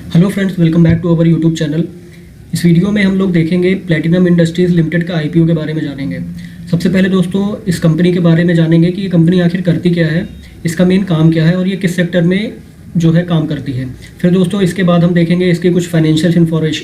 Hello friends, welcome back to our YouTube channel. इस video में हम लोग देखेंगे प्लैटिनम इंडस्ट्रीज़ लिमिटेड का आईपीओ के बारे में जानेंगे। सबसे पहले दोस्तों इस कंपनी के बारे में जानेंगे कि ये कंपनी आखिर करती क्या है, इसका मेन काम क्या है और ये किस सेक्टर में जो है काम करती है। फिर दोस्तों इसके बाद हम देखेंगे इसके कुछ फाइनेंशियल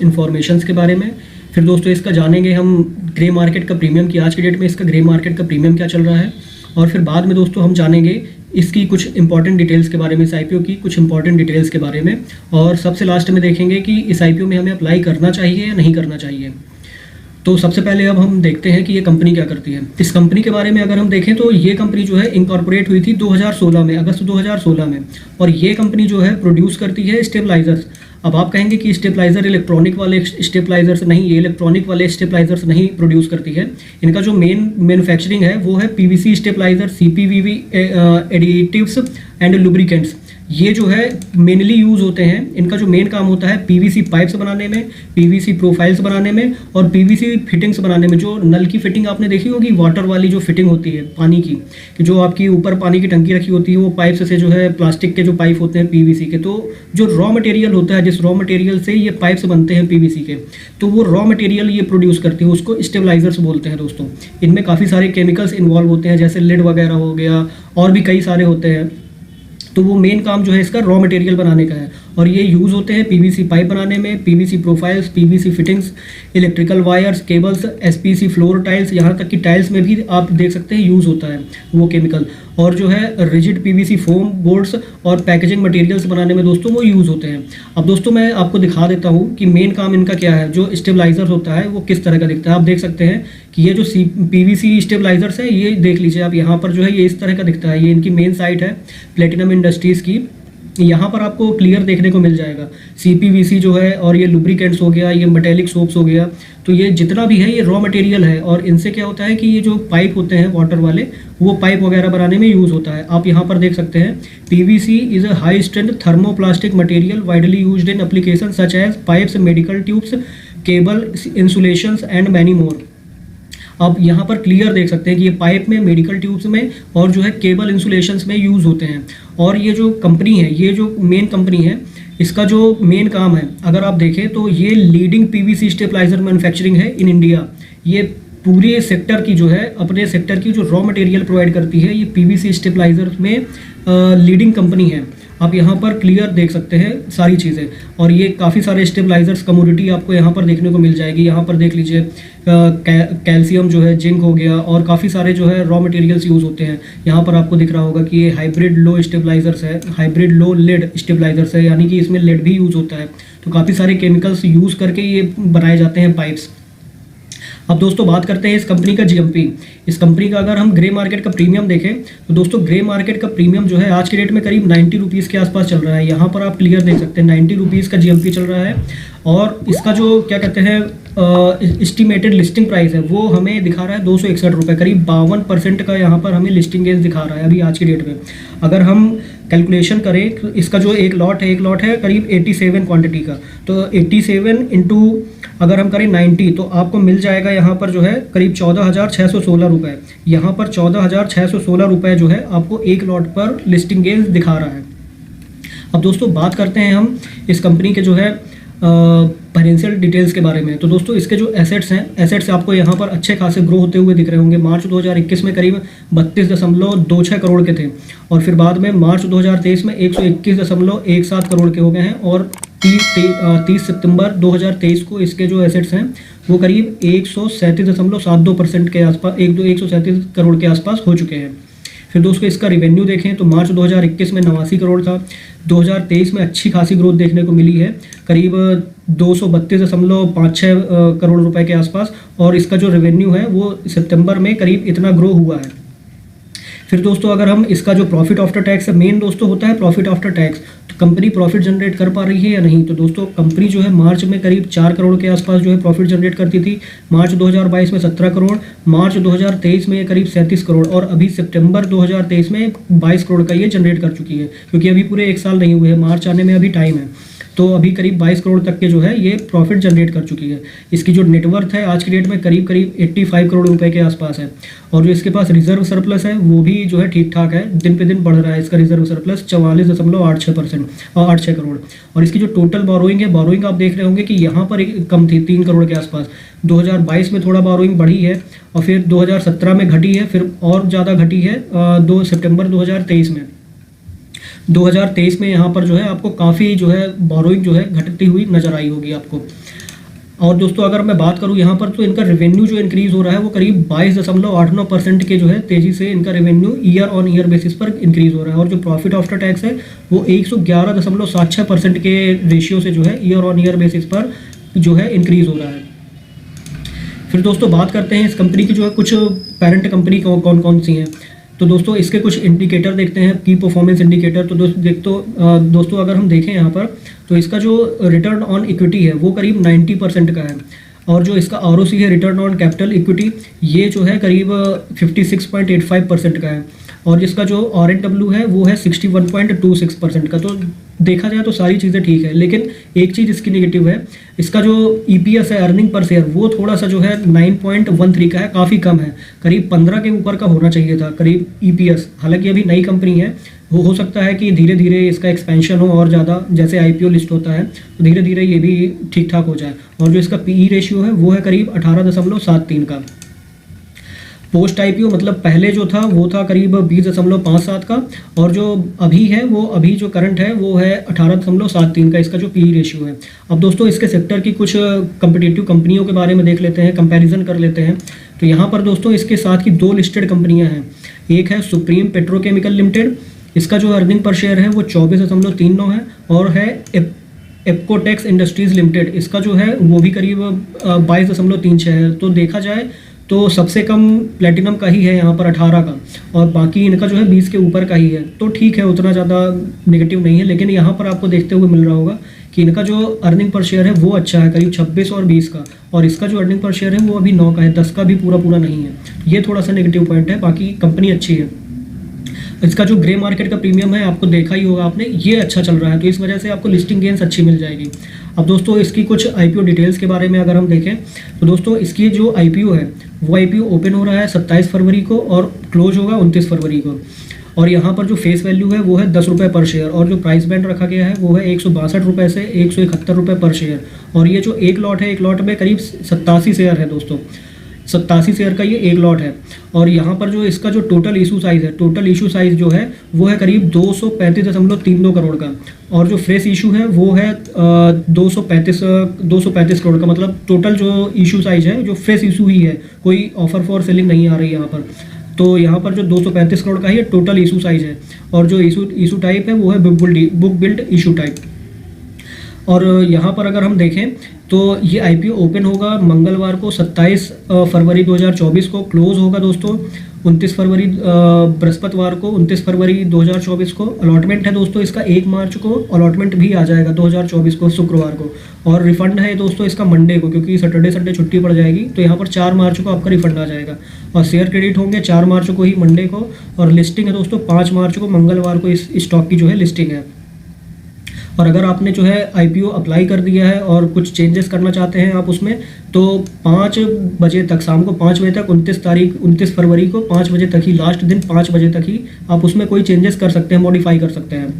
इन्फॉर्मेशंस के बारे में। फिर दोस्तों इसका जानेंगे हम ग्रे मार्केट का प्रीमियम की आज की डेट में इसका ग्रे मार्केट का प्रीमियम क्या चल रहा है। और फिर बाद में दोस्तों हम जानेंगे इसकी कुछ इंपॉर्टेंट डिटेल्स के बारे में, इस आईपीओ की कुछ इंपॉर्टेंट डिटेल्स के बारे में। और सबसे लास्ट में देखेंगे कि इस आईपीओ में हमें अप्लाई करना चाहिए या नहीं करना चाहिए। तो सबसे पहले अब हम देखते हैं कि ये कंपनी क्या करती है। इस कंपनी के बारे में अगर हम देखें तो ये कंपनी जो है इनकॉर्पोरेट हुई थी 2016 में, अगस्त 2016 में। और ये कंपनी जो है प्रोड्यूस करती है स्टेबलाइजर्स। अब आप कहेंगे कि स्टेबलाइजर इलेक्ट्रॉनिक वाले स्टेबलाइजर्स नहीं, ये इलेक्ट्रॉनिक वाले स्टेबलाइजर्स नहीं प्रोड्यूस करती है। इनका जो मेन मैन्युफैक्चरिंग है वो है PVC stabiliser, CPVV additives and lubricants. ये जो है मेनली यूज़ होते हैं। इनका जो मेन काम होता है पीवीसी पाइप्स बनाने में, पीवीसी प्रोफाइल्स बनाने में और पीवीसी फिटिंग्स बनाने में। जो नल की फिटिंग आपने देखी होगी, वाटर वाली जो फिटिंग होती है पानी की, कि जो आपकी ऊपर पानी की टंकी रखी होती है वो पाइप्स से जो है प्लास्टिक के जो पाइप होते हैं पीवीसी के, तो जो रॉ मटेरियल होता है, जिस रॉ मटेरियल से ये पाइप्स बनते हैं पीवीसी के, तो वो रॉ मटेरियल ये प्रोड्यूस करती है, उसको स्टेबलाइजर्स बोलते हैं दोस्तों। इनमें काफ़ी सारे केमिकल्स इन्वॉल्व होते हैं, जैसे लेड वगैरह हो गया और भी कई सारे होते हैं। तो वो मेन काम जो है इसका रॉ मटेरियल बनाने का है। और ये यूज़ होते हैं पीवीसी पाइप बनाने में, PVC profiles, PVC fittings, electrical wires, cables, SPC floor tiles, यहाँ तक कि टाइल्स में भी आप देख सकते हैं यूज़ होता है वो केमिकल। और जो है रिजिड पीवीसी फोम बोर्ड्स और पैकेजिंग मटेरियल्स बनाने में दोस्तों वो यूज़ होते हैं। अब दोस्तों मैं आपको दिखा देता हूँ कि मेन काम इनका क्या है। जो स्टेबलाइजर होता है वो किस तरह का दिखता है। आप देख सकते हैं कि ये जो पीवीसी स्टेबलाइजर्स है, ये देख लीजिए आप, यहाँ पर जो है ये इस तरह का दिखता है। ये इनकी मेन साइट है प्लैटिनम इंडस्ट्रीज़ की। यहाँ पर आपको क्लियर देखने को मिल जाएगा सीपीवीसी जो है, और ये लुब्रिकेंट्स हो गया, ये मेटेलिक सोप्स हो गया। तो ये जितना भी है ये रॉ मटेरियल है। और इनसे क्या होता है कि ये जो पाइप होते हैं वाटर वाले, वो पाइप वगैरह बनाने में यूज़ होता है। आप यहाँ पर देख सकते हैं PVC is a high strength thermoplastic material widely used in application such as pipes, medical tubes, cable, insulations and many more. आप यहाँ पर क्लियर देख सकते हैं कि ये पाइप में, मेडिकल ट्यूब्स में और जो है केबल इंसुलेशंस में यूज़ होते हैं। और ये जो कंपनी है, ये जो मेन कंपनी है, इसका जो मेन काम है अगर आप देखें तो ये लीडिंग पीवीसी स्टेबलाइजर मैन्युफैक्चरिंग है इन इंडिया। ये पूरे सेक्टर की जो है, अपने सेक्टर की जो रॉ मटेरियल प्रोवाइड करती है, ये पीवीसी स्टेबलाइजर में लीडिंग कंपनी है। आप यहाँ पर क्लियर देख सकते हैं सारी चीज़ें। और ये काफ़ी सारे स्टेबलाइजर्स कमोडिटी आपको यहाँ पर देखने को मिल जाएगी। यहाँ पर देख लीजिए कैल्शियम जो है, जिंक हो गया, और काफ़ी सारे जो है रॉ मटेरियल्स यूज़ होते हैं। यहाँ पर आपको दिख रहा होगा कि ये हाइब्रिड लो स्टेबलाइजर्स है, हाइब्रिड लो लेड स्टेबलाइजर्स है, यानी कि इसमें लेड भी यूज़ होता है। तो काफ़ी सारे केमिकल्स यूज़ करके ये बनाए जाते हैं पाइप्स। अब दोस्तों बात करते हैं इस कंपनी का जीएमपी। इस कंपनी का अगर हम ग्रे मार्केट का प्रीमियम देखें तो दोस्तों ग्रे मार्केट का प्रीमियम जो है आज के डेट में करीब 90 रुपीज़ के आसपास चल रहा है। यहाँ पर आप क्लियर देख सकते हैं 90 रुपीज़ का जीएमपी चल रहा है। और इसका जो क्या कहते हैं एस्टिमेटेड लिस्टिंग प्राइस है वो हमें दिखा रहा है 261 रुपये, करीब 52% का यहाँ पर हमें लिस्टिंग गेंस दिखा रहा है अभी आज की डेट में। अगर हम कैलकुलेशन करें तो इसका जो एक लॉट है करीब 87 क्वांटिटी का, तो 87 इंटू अगर हम करें 90 तो आपको मिल जाएगा यहाँ पर जो है करीब 14,616 रुपये। यहाँ पर 14,616 रुपये जो है आपको एक लॉट पर लिस्टिंग गेंस दिखा रहा है। अब दोस्तों बात करते हैं हम इस कंपनी के जो है फाइनेंशियल डिटेल्स के बारे में। तो दोस्तों इसके जो एसेट्स हैं, एसेट्स आपको यहाँ पर अच्छे खासे ग्रो होते हुए दिख रहे होंगे। मार्च 2021 में करीब 32.26 करोड़ के थे, और फिर बाद में मार्च 2023 में 121.17 करोड़ के हो गए हैं। और 30 सितंबर 2023 को इसके जो एसेट्स हैं वो करीब 137.72% के आसपास, 137 करोड़ के आसपास हो चुके हैं। फिर दोस्तों इसका रिवेन्यू देखें तो मार्च 2021 में 89 करोड़ था। 2023 में अच्छी खासी ग्रोथ देखने को मिली है, करीब 232.56 करोड़ रुपए के आसपास। और इसका जो रेवेन्यू है वो सितंबर में करीब इतना ग्रो हुआ है। फिर दोस्तों अगर हम इसका जो प्रॉफिट आफ्टर टैक्स है, मेन दोस्तों होता है प्रॉफिट आफ्टर टैक्स, तो कंपनी प्रॉफिट जनरेट कर पा रही है या नहीं। तो दोस्तों कंपनी जो है मार्च में करीब 4 करोड़ के आसपास जो है प्रॉफिट जनरेट करती थी। मार्च 2022 में 17 करोड़, मार्च 2023 में करीब 37 करोड़, और अभी सितंबर 2023 में 22 करोड़ का ये जनरेट कर चुकी है, क्योंकि अभी पूरे 1 साल नहीं हुए हैं, मार्च आने में अभी टाइम है। तो अभी करीब 22 करोड़ तक के जो है ये प्रॉफिट जनरेट कर चुकी है। इसकी जो नेटवर्थ है आज की डेट में करीब 85 करोड़ रुपए के आसपास है। और जो इसके पास रिजर्व सरप्लस है वो भी जो है ठीक ठाक है, दिन पे दिन बढ़ रहा है। इसका रिजर्व सरप्लस 44.86 करोड़। और इसकी जो टोटल बोरोइंग है, बोरोइंग आप देख रहे होंगे कि यहाँ पर कम थी 3 करोड़ के आसपास। 2022 में थोड़ा बोरोइंग बढ़ी है और फिर 2017 में घटी है, फिर और ज़्यादा घटी है 2 सितंबर 2023 में। 2023 में यहाँ पर जो है आपको काफ़ी जो है बोरोइंग जो है घटती हुई नजर आई होगी आपको। और दोस्तों अगर मैं बात करूँ यहाँ पर तो इनका रेवेन्यू जो इंक्रीज़ हो रहा है वो करीब 22.89% के जो है तेज़ी से इनका revenue year on year basis पर इंक्रीज़ हो रहा है। और जो प्रॉफिट आफ्टर टैक्स है वो 111.76% के रेशियो से जो है ईयर ऑन ईयर बेसिस पर जो है इंक्रीज़ हो रहा है। फिर दोस्तों बात करते हैं इस कंपनी की जो है कुछ पेरेंट कंपनी कौन कौन सी हैं। तो दोस्तों इसके कुछ इंडिकेटर देखते हैं, की परफॉर्मेंस इंडिकेटर। तो दोस्तों अगर हम देखें यहाँ पर तो इसका जो रिटर्न ऑन इक्विटी है वो करीब 90% का है। और जो इसका ROC है, रिटर्न ऑन कैपिटल इक्विटी, ये जो है करीब 56.85% का है। और जिसका जो RNW है वो है 61.26% का। तो देखा जाए तो सारी चीज़ें ठीक है, लेकिन एक चीज़ इसकी नेगेटिव है, इसका जो EPS है, अर्निंग पर शेयर, वो थोड़ा सा जो है 9.13 का है, काफ़ी कम है। करीब 15 के ऊपर का होना चाहिए था करीब EPS। हालांकि अभी नई कंपनी है, हो सकता है कि धीरे धीरे इसका एक्सपेंशन हो और ज़्यादा, जैसे IPO लिस्ट होता है तो धीरे धीरे ये भी ठीक ठाक हो जाए। और जो इसका PE रेशियो है वो है करीब 18.73 का। पोस्ट IPO मतलब पहले जो था वो था करीब 20.57 का। और जो अभी है वो अभी जो करंट है वो है 18.73 का इसका जो PE रेशियो है। अब दोस्तों इसके सेक्टर की कुछ कंपिटिटिव कंपनियों के बारे में देख लेते हैं, कंपैरिजन कर लेते हैं। तो यहाँ पर दोस्तों इसके साथ की 2 लिस्टेड कंपनियाँ हैं। एक है सुप्रीम पेट्रोकेमिकल लिमिटेड, इसका जो अर्निंग पर शेयर है वो 24.39 है। और है एप्कोटेक्स इंडस्ट्रीज लिमिटेड, इसका जो है वो भी करीब 22.36 है। तो देखा जाए तो सबसे कम प्लेटिनम का ही है यहाँ पर 18 का, और बाकी इनका जो है 20 के ऊपर का ही है। तो ठीक है, उतना ज़्यादा नेगेटिव नहीं है। लेकिन यहाँ पर आपको देखते हुए मिल रहा होगा कि इनका जो अर्निंग पर शेयर है वो अच्छा है, करीब 26 और 20 का। और इसका जो अर्निंग पर शेयर है वो अभी 9 का है, 10 का भी पूरा नहीं है। ये थोड़ा सा नेगेटिव पॉइंट है, बाकी कंपनी अच्छी है। इसका जो ग्रे मार्केट का प्रीमियम है आपको देखा ही होगा आपने, ये अच्छा चल रहा है, तो इस वजह से आपको लिस्टिंग गेंस अच्छी मिल जाएगी। अब दोस्तों इसकी कुछ IPO डिटेल्स के बारे में अगर हम देखें तो दोस्तों इसकी जो IPO है वो IPO ओपन हो रहा है 27 फरवरी को और क्लोज होगा 29 फरवरी को। और यहाँ पर जो फेस वैल्यू है वो है 10 रुपये पर शेयर। और जो प्राइस बैंड रखा गया है वो है 162 रुपये से 171 रुपये पर शेयर। और ये जो एक लॉट है, एक लॉट में करीब 87 शेयर है दोस्तों, 87 शेयर का ये एक लॉट है। और यहाँ पर जो इसका जो टोटल इशू साइज़ है, टोटल इशू साइज़ जो है वो है करीब 235.32 करोड़ का। और जो फ्रेश इशू है वो है 235 करोड़ का। मतलब टोटल जो इशू साइज़ है, जो फ्रेश इशू ही है, कोई ऑफर फॉर सेलिंग नहीं आ रही यहाँ पर। तो यहाँ पर जो 235 करोड़ का ही टोटल इशू साइज़ है। और जो इशू टाइप है वो है बुक बिल्ड इशू टाइप। और यहाँ पर अगर हम देखें तो ये IPO ओपन होगा मंगलवार को 27 फरवरी 2024 को, क्लोज होगा दोस्तों 29 फरवरी बृहस्पतिवार को 29 फरवरी 2024 को। अलॉटमेंट है दोस्तों इसका 1 मार्च को, अलॉटमेंट भी आ जाएगा 2024 को शुक्रवार को। और रिफंड है दोस्तों इसका मंडे को, क्योंकि सैटरडे संडे छुट्टी पड़ जाएगी, तो यहाँ पर 4 मार्च को आपका रिफंड आ जाएगा। और शेयर क्रेडिट होंगे 4 मार्च को ही, मंडे को। और लिस्टिंग है दोस्तों 5 मार्च को, मंगलवार को इस स्टॉक की जो है लिस्टिंग है। और अगर आपने जो है IPO अप्लाई कर दिया है और कुछ चेंजेस करना चाहते हैं आप उसमें, तो 5 बजे तक, शाम को 5 बजे तक, 29 फरवरी को 5 बजे तक ही, लास्ट दिन 5 बजे तक ही आप उसमें कोई चेंजेस कर सकते हैं, मॉडिफाई कर सकते हैं।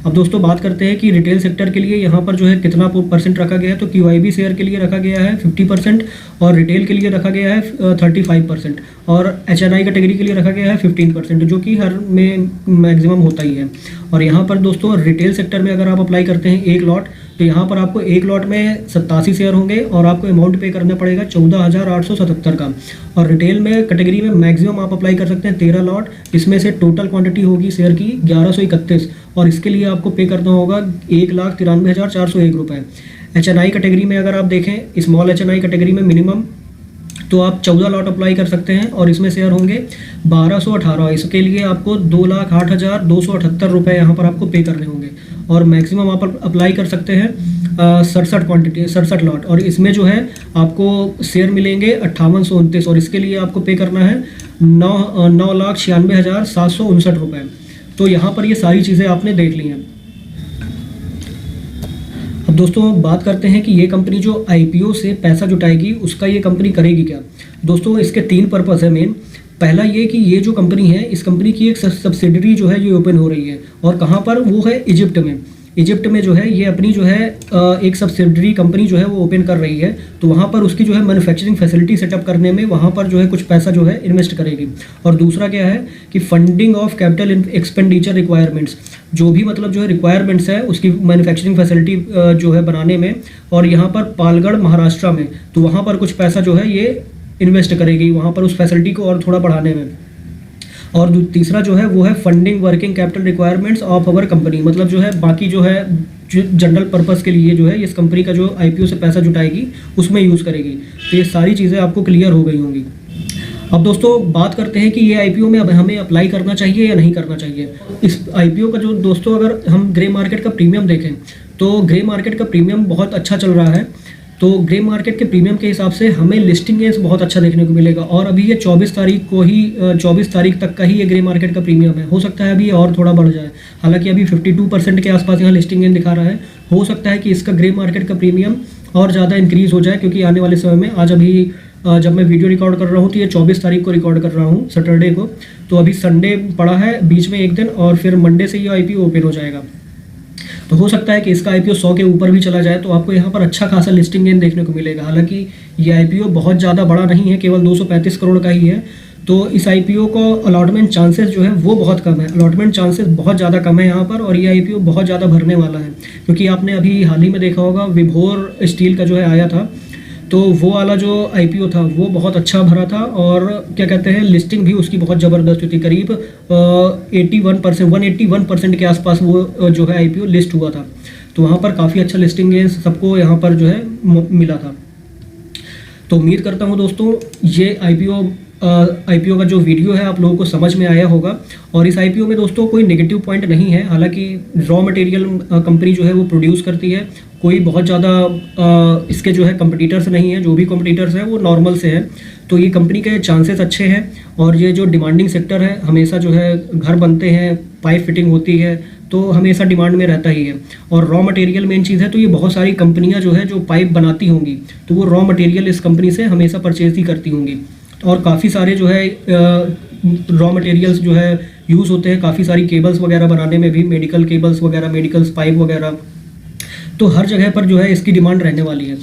अब दोस्तों बात करते हैं कि रिटेल सेक्टर के लिए यहाँ पर जो है कितना % रखा गया है। तो QIB शेयर के लिए रखा गया है 50% और रिटेल के लिए रखा गया है 35% और HNI कैटेगरी के लिए रखा गया है 15%, जो कि हर में मैक्सिमम होता ही है। और यहाँ पर दोस्तों रिटेल सेक्टर में अगर आप अप्लाई करते हैं एक लॉट, तो यहाँ पर आपको एक लॉट में 87 शेयर होंगे और आपको अमाउंट पे करना पड़ेगा 14,877 का। और रिटेल में कैटेगरी में मैक्सिमम आप अप्लाई कर सकते हैं 13 लॉट, इसमें से टोटल क्वांटिटी होगी शेयर की 1131 और इसके लिए आपको पे करना होगा 1,93,401 रुपये। HNI कैटेगरी में अगर आप देखें, स्मॉल HNI कैटेगरी में मिनिमम तो आप 14 लॉट अप्लाई कर सकते हैं और इसमें शेयर होंगे 1218। इसके लिए आपको 2,08,278 रुपये यहाँ पर आपको पे करने होंगे। और मैक्सिमम आप अप्लाई कर सकते हैं 67 लॉट, और इसमें जो है आपको शेयर मिलेंगे 5829 और इसके लिए आपको पे करना है 9,96,759 रुपये। तो यहाँ पर ये सारी चीज़ें आपने देख ली हैं। दोस्तों बात करते हैं कि ये कंपनी जो आईपीओ से पैसा जुटाएगी उसका ये कंपनी करेगी क्या। दोस्तों इसके 3 पर्पस है मेन। पहला ये कि ये जो कंपनी है, इस कंपनी की एक सब्सिडरी जो है ये ओपन हो रही है, और कहाँ पर, वो है इजिप्ट में। इजिप्ट में जो है ये अपनी जो है एक सब्सिडरी कंपनी जो है वो ओपन कर रही है। तो वहाँ पर उसकी जो है मैन्युफैक्चरिंग फैसिलिटी सेटअप करने में वहाँ पर जो है कुछ पैसा जो है इन्वेस्ट करेगी। और दूसरा क्या है कि funding of capital expenditure requirements, जो भी मतलब जो है रिक्वायरमेंट्स है उसकी मैन्युफैक्चरिंग फैसिलिटी जो है बनाने में, और यहाँ पर पालगढ़ महाराष्ट्र में, तो वहाँ पर कुछ पैसा जो है ये इन्वेस्ट करेगी वहाँ पर उस फैसिलिटी को और थोड़ा बढ़ाने में। और तीसरा जो है वो है funding working capital requirements of our company, मतलब जो है बाकी जो है जो जनरल पर्पस के लिए जो है इस कंपनी का जो आईपीओ से पैसा जुटाएगी उसमें यूज़ करेगी। तो ये सारी चीज़ें आपको क्लियर हो गई होंगी। अब दोस्तों बात करते हैं कि ये आईपीओ में अब हमें अप्लाई करना चाहिए या नहीं करना चाहिए। इस आईपीओ का जो दोस्तों अगर हम ग्रे मार्केट का प्रीमियम देखें तो ग्रे मार्केट का प्रीमियम बहुत अच्छा चल रहा है। तो ग्रे मार्केट के प्रीमियम के हिसाब से हमें लिस्टिंग गेंस बहुत अच्छा देखने को मिलेगा, और अभी ये 24 तारीख को ही 24 तारीख तक का ही ये ग्रे मार्केट का प्रीमियम है। हो सकता है अभी और थोड़ा बढ़ जाए, हालांकि अभी 52% के आसपास यहाँ लिस्टिंग गेन दिखा रहा है। हो सकता है कि इसका ग्रे मार्केट का प्रीमियम और ज़्यादा इंक्रीज़ हो जाए, क्योंकि आने वाले समय में आज अभी जब मैं वीडियो रिकॉर्ड कर रहा हूँ तो ये 24 तारीख को रिकॉर्ड कर रहा हूँ, सैटरडे को। तो अभी संडे पड़ा है बीच में एक दिन, और फिर मंडे से ये आईपीओ ओपन हो जाएगा। तो हो सकता है कि इसका आईपीओ 100 के ऊपर भी चला जाए, तो आपको यहाँ पर अच्छा खासा लिस्टिंग गेन देखने को मिलेगा। हालांकि ये आईपीओ बहुत ज़्यादा बड़ा नहीं है, केवल 235 करोड़ का ही है। तो इस आईपीओ को अलॉटमेंट चांसेस जो है वो बहुत कम है, अलॉटमेंट चांसेस बहुत ज़्यादा कम है यहाँ पर। और ये आईपीओ बहुत ज़्यादा भरने वाला है, क्योंकि आपने अभी हाल ही में देखा होगा विभोर स्टील का जो है आया था, तो वो वाला जो आईपीओ था वो बहुत अच्छा भरा था, और क्या कहते हैं लिस्टिंग भी उसकी बहुत ज़बरदस्त हुई थी। करीब 181% के आसपास वो जो है आईपीओ लिस्ट हुआ था। तो वहाँ पर काफ़ी अच्छा लिस्टिंग गेंस सबको यहाँ पर जो है मिला था। तो उम्मीद करता हूँ दोस्तों ये आईपीओ का जो वीडियो है आप लोगों को समझ में आया होगा। और इस आईपीओ में दोस्तों कोई नेगेटिव पॉइंट नहीं है, हालांकि रॉ मटेरियल कंपनी जो है वो प्रोड्यूस करती है, कोई बहुत ज़्यादा इसके जो है कंपटीटर्स नहीं है, जो भी कंपटीटर्स हैं वो नॉर्मल से हैं। तो ये कंपनी के चांसेस अच्छे हैं। और ये जो डिमांडिंग सेक्टर है, हमेशा जो है घर बनते हैं, पाइप फिटिंग होती है, तो हमेशा डिमांड में रहता ही है। और रॉ मटेरियल मेन चीज़ है, तो ये बहुत सारी कंपनियां जो है जो पाइप बनाती होंगी, तो वो रॉ मटेरियल इस कंपनी से हमेशा परचेज ही करती होंगी। और काफ़ी सारे जो है रॉ मटेरियल्स जो है यूज़ होते हैं, काफ़ी सारी केबल्स वगैरह बनाने में भी, मेडिकल केबल्स वगैरह, मेडिकल पाइप वगैरह, तो हर जगह पर जो है इसकी डिमांड रहने वाली है।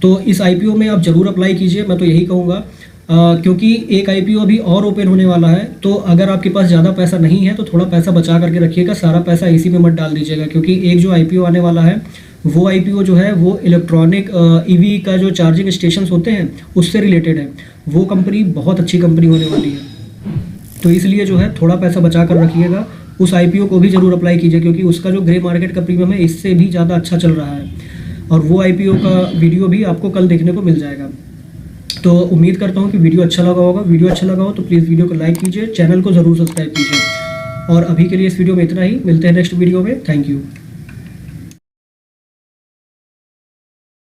तो इस आईपीओ में आप ज़रूर अप्लाई कीजिए, मैं तो यही कहूँगा। क्योंकि एक आईपीओ अभी और ओपन होने वाला है, तो अगर आपके पास ज़्यादा पैसा नहीं है तो थोड़ा पैसा बचा करके रखिएगा, सारा पैसा इसी में मत डाल दीजिएगा। क्योंकि एक जो आईपीओ आने वाला है वो आईपीओ जो है वो इलेक्ट्रॉनिक ईवी का जो चार्जिंग स्टेशन होते हैं उससे रिलेटेड है। वो कंपनी बहुत अच्छी कंपनी होने वाली है, तो इसलिए जो है थोड़ा पैसा बचा कर रखिएगा। उस आईपीओ को भी ज़रूर अप्लाई कीजिए, क्योंकि उसका जो ग्रे मार्केट का प्रीमियम है इससे भी ज़्यादा अच्छा चल रहा है। और वो आईपीओ का वीडियो भी आपको कल देखने को मिल जाएगा। तो उम्मीद करता हूँ कि वीडियो अच्छा लगा होगा। वीडियो अच्छा लगा हो तो प्लीज़ वीडियो को लाइक कीजिए, चैनल को ज़रूर सब्सक्राइब कीजिए। और अभी के लिए इस वीडियो में इतना ही, मिलते हैं नेक्स्ट वीडियो में। Thank you.